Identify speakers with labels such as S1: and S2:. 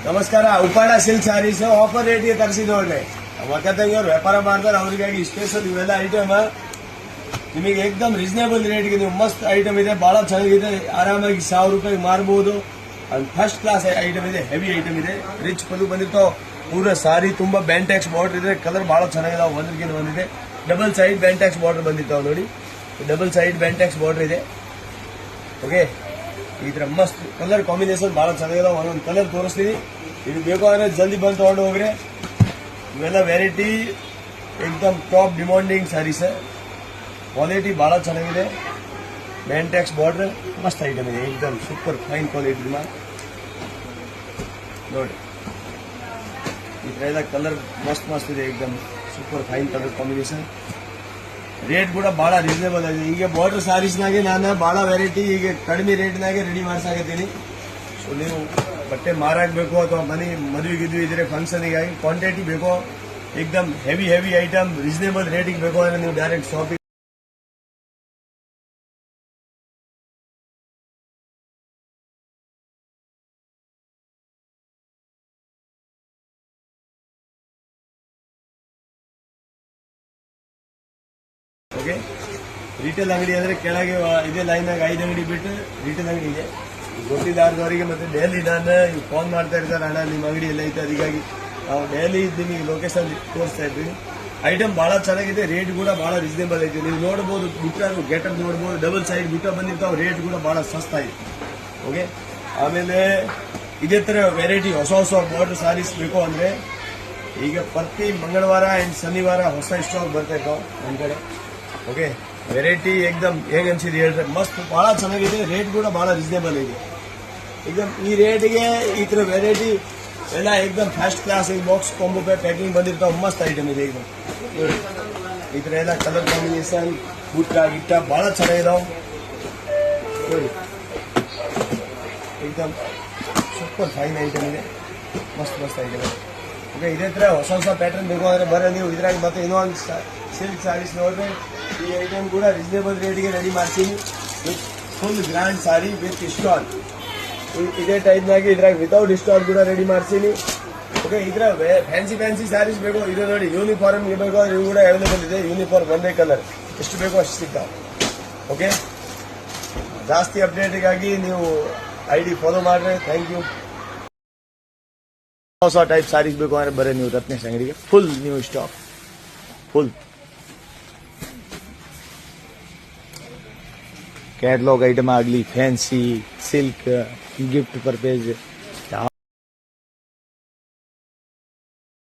S1: ನಮಸ್ಕಾರ. Uppada silk saris offer ರೇಟ್ಗೆ ತರಿಸಿ ನೋಡ್ರಿ. ಒಕ್ಕತ್ತಂಗಿಯವ್ರು ವ್ಯಾಪಾರ ಮಾಡ್ತಾರೆ, ಅವರಿಗಾಗಿ ಸ್ಪೆಷಲ್ ಇವೆಲ್ಲ ಐಟಮ್ ನಿಮಗೆ ಏಕದಮ್ ರೀಸನೇಬಲ್ ರೇಟ್ಗೆ ನೀವು ಮಸ್ತ್ ಐಟಮ್ ಇದೆ, ಬಹಳ ಚೆನ್ನಾಗಿದೆ. ಆರಾಮಾಗಿ 1000 ರೂಪಾಯಿಗೆ ಮಾರಬಹುದು. ಫಸ್ಟ್ ಕ್ಲಾಸ್ ಐಟಮ್ ಇದೆ, ಹೆವಿ ಐಟಮ್ ಇದೆ. ರಿಚ್ ಪಲ್ಲು ಬಂದಿರ್ತಾವ. ಪೂರ ಸಾರಿ ತುಂಬಾ ಬ್ಯಾಂಟ್ಯಾಕ್ಸ್ ಬಾರ್ಡರ್ ಇದೆ, ಕಲರ್ ಬಹಳ ಚೆನ್ನಾಗಿದಾವೆ. ಒಂದ್ರಿಗಿಂತ ಒಂದಿದೆ. ಡಬಲ್ ಸೈಡ್ ಬ್ಯಾಂಟ್ಯಾಕ್ಸ್ ಬಾರ್ಡರ್ ಬಂದಿರ್ತಾವ ನೋಡಿ. ಡಬಲ್ ಸೈಡ್ ಬ್ಯಾಂಟ್ಯಾಕ್ಸ್ ಬಾರ್ಡರ್ ಇದೆ. ಓಕೆ, ಈ ತರ ಮಸ್ತ್ ಕಲರ್ ಕಾಂಬಿನೇಷನ್ ಬಹಳ ಚೆನ್ನಾಗಿದಾವೆ. ಒಂದೊಂದು ಕಲರ್ ತೋರಿಸ್ತೀನಿ. ಇದು ಬೇಕು ಅಂದ್ರೆ ಜಲ್ದಿ ಬಂದು ತಗೊಂಡು ಹೋಗ್ರಿ. ಇವೆಲ್ಲ ವೆರೈಟಿ ಏಕದಮ್ ಟಾಪ್ ಡಿಮಾಂಡಿಂಗ್ ಸ್ಯಾರೀಸ್. ಕ್ವಾಲಿಟಿ ಬಹಳ ಚೆನ್ನಾಗಿದೆ. ಬ್ಯಾಂಟ್ಯಾಕ್ಸ್ ಬಾರ್ಡರ್ ಮಸ್ತ್ ಐಟಮ್ ಇದೆ, ಏಕದಮ್ ಸೂಪರ್ ಫೈನ್ ಕ್ವಾಲಿಟಿ ನೋಡಿ. ಈ ತರ ಎಲ್ಲ ಕಲರ್ ಮಸ್ತ್ ಇದೆ, ಏಕದಮ್ super fine colour combination. Rate ಕೂಡ ಬಹಳ ರೀಸನೇಬಲ್ ಆಗಿದೆ. ಈಗ ಬಾರ್ಡರ್ ಸ್ಯಾರೀಸ್ನಾಗೆ ನಾನು ಬಹಳ ವೆರೈಟಿ ಈಗ ಕಡಿಮೆ ರೇಟ್ನಾಗೆ ರೆಡಿ ಮಾಡ್ಸಾಕತ್ತೀನಿ. ಸೊ ನೀವು ಬಟ್ಟೆ ಮಾರಾಕಬೇಕು ಅಥವಾ ಮದುವೆ ಇದ್ರೆ ಫಂಕ್ಷನ್ಗಾಗಿ ಕ್ವಾಂಟಿಟಿ ಬೇಕೋ, ಏಕದಮ್ ಹೆವಿ ಐಟಮ್ ರೀಸನೇಬಲ್ ರೇಟಿಗೆ ಬೇಕು ಅಂದ್ರೆ ನೀವು ಡೈರೆಕ್ಟ್ ಶಾಪಿಂಗ್ ಓಕೆ. ರಿಟೇಲ್ ಅಂಗಡಿ ಅಂದ್ರೆ ಕೆಳಗೆ ಇದೇ ಲೈನಾಗ 5 ಅಂಗಡಿ ಬಿಟ್ಟು ರಿಟೇಲ್ ಅಂಗಡಿ ಇದೆ. ಗೊತ್ತಿದ್ದಾರದವರಿಗೆ ಮತ್ತೆ ಡೈಲಿ ನಾನು ಫೋನ್ ಮಾಡ್ತಾ ಇರ್ತಾರೆ, ಅಣ್ಣ ನಿಮ್ಮ ಅಂಗಡಿ ಎಲ್ಲ ಐತೆ. ಅದಕ್ಕಾಗಿ ನಾವು ಡೈಲಿ ನಿಮಗೆ ಲೊಕೇಶನ್ ತೋರಿಸ್ತಾ ಇದ್ದೀವಿ. ಐಟಮ್ ಬಹಳ ಚೆನ್ನಾಗಿದೆ, ರೇಟ್ ಕೂಡ ಬಹಳ ರೀಸನೇಬಲ್ ಐತೆ. ನೀವು ನೋಡಬಹುದು, ಬುಟ್ಟ ಗೆಟಪ್ ನೋಡಬಹುದು. ಡಬಲ್ ಸೈಡ್ ಬುಟ್ಟ ಬಂದಿರ್ತಾವೆ, ರೇಟ್ ಕೂಡ ಬಹಳ ಸಸ್ತಾ ಇದೆ. ಓಕೆ, ಆಮೇಲೆ ಇದೇ ತರ ವೆರೈಟಿ ಹೊಸ ಬಾರ್ಡರ್ ಸ್ಯಾರೀಸ್ ಬೇಕು ಅಂದ್ರೆ ಈಗ ಪ್ರತಿ ಮಂಗಳವಾರ ಅಂಡ್ ಶನಿವಾರ ಹೊಸ ಸ್ಟಾಕ್ ಬರ್ತಾ ಇರ್ತಾವೆ ನಮ್ಮ ಕಡೆ. ಓಕೆ, ವೆರೈಟಿ ಏಕದಮ್ ಹೇಗೆ ಅನ್ಸಿದೆ ಹೇಳ್ರೆ, ಮಸ್ತ್ ಬಹಳ ಚೆನ್ನಾಗಿದೆ. ರೇಟ್ ಕೂಡ ಬಹಳ ರೀಸನೇಬಲ್ ಇದೆ. ಏಕದಮ್ ಈ ರೇಟ್ಗೆ ಈ ತರ ವೆರೈಟಿ ಎಲ್ಲ ಏಕದಮ್ first class box combo packing ಬಂದಿರ್ತಾವ. ಮಸ್ತ್ ಐಟಮ್ ಇದೆ ಏಕದಮ್. ಈ ತರ ಎಲ್ಲ ಕಲರ್ ಕಾಂಬಿನೇಷನ್ ಬುಟ್ಟ ಗಿಟ್ಟ ಬಹಳ ಚೆನ್ನಾಗಿದಾವೆ ನೋಡಿ. ಏಕದಮ್ ಸೂಪರ್ ಫೈನ್ ಐಟಮ್ ಇದೆ, ಮಸ್ತ್ ಐಟಮ್. ಓಕೆ, ಇದೇ ತರ ಹೊಸ ಪ್ಯಾಟರ್ನ್ ಬೇಕು ಅಂದ್ರೆ ಬರೋ ನೀವು ಇದ್ರಾಗ. ಮತ್ತೆ ಇನ್ನೊಂದು ಸಿಲ್ಕ್ ಸ್ಯಾರೀಸ್ ನೋಡ್ರಿ. ಈ ಐಟಮ್ ಕೂಡ ರೀಸನೇಬಲ್ ರೇಟ್ಗೆ ರೆಡಿ ಮಾಡ್ತೀನಿ. With full grand sorry with stall. ಇದೇ ಟೈಪ್ನಾಗಿ ಇದ್ರಾಗ ವಿತೌಟ್ ಸ್ಟಾಲ್ ಕೂಡ ರೆಡಿ ಮಾಡ್ತೀನಿ. ಓಕೆ, ಇದ್ರ ಫ್ಯಾನ್ಸಿ ಸ್ಯಾರೀಸ್ ಬೇಕು. ಇದು ನೋಡಿ, ಯೂನಿಫಾರ್ಮ್ ಬೇಕು ಅಂದ್ರೆ ಇವು ಕೂಡ ಅವೈಲೇಬಲ್ ಇದೆ. ಯೂನಿಫಾರ್ಮ್ ಒಂದೇ ಕಲರ್, ಎಷ್ಟು ಬೇಕೋ ಅಷ್ಟು ಸಿಗ್ತಾವೆ. ಓಕೆ, ಜಾಸ್ತಿ ಅಪ್ಡೇಟ್ಗಾಗಿ ನೀವು ID ಫಾಲೋ ಮಾಡ್ರಿ. Thank you. ಹೊಸ ಟೈಪ್ ಸ್ಯಾರೀಸ್ ಬೇಕು ಅಂದ್ರೆ ಬರೀ ನೀವು ರತ್ನೇಶ್ ಅಂಗಡಿಗೆ. Full new stock, full catalogue item ಆಗಲಿ, ಫ್ಯಾನ್ಸಿ ಸಿಲ್ಕ್ ಗಿಫ್ಟ್ ಪರ್ಪೇಸ್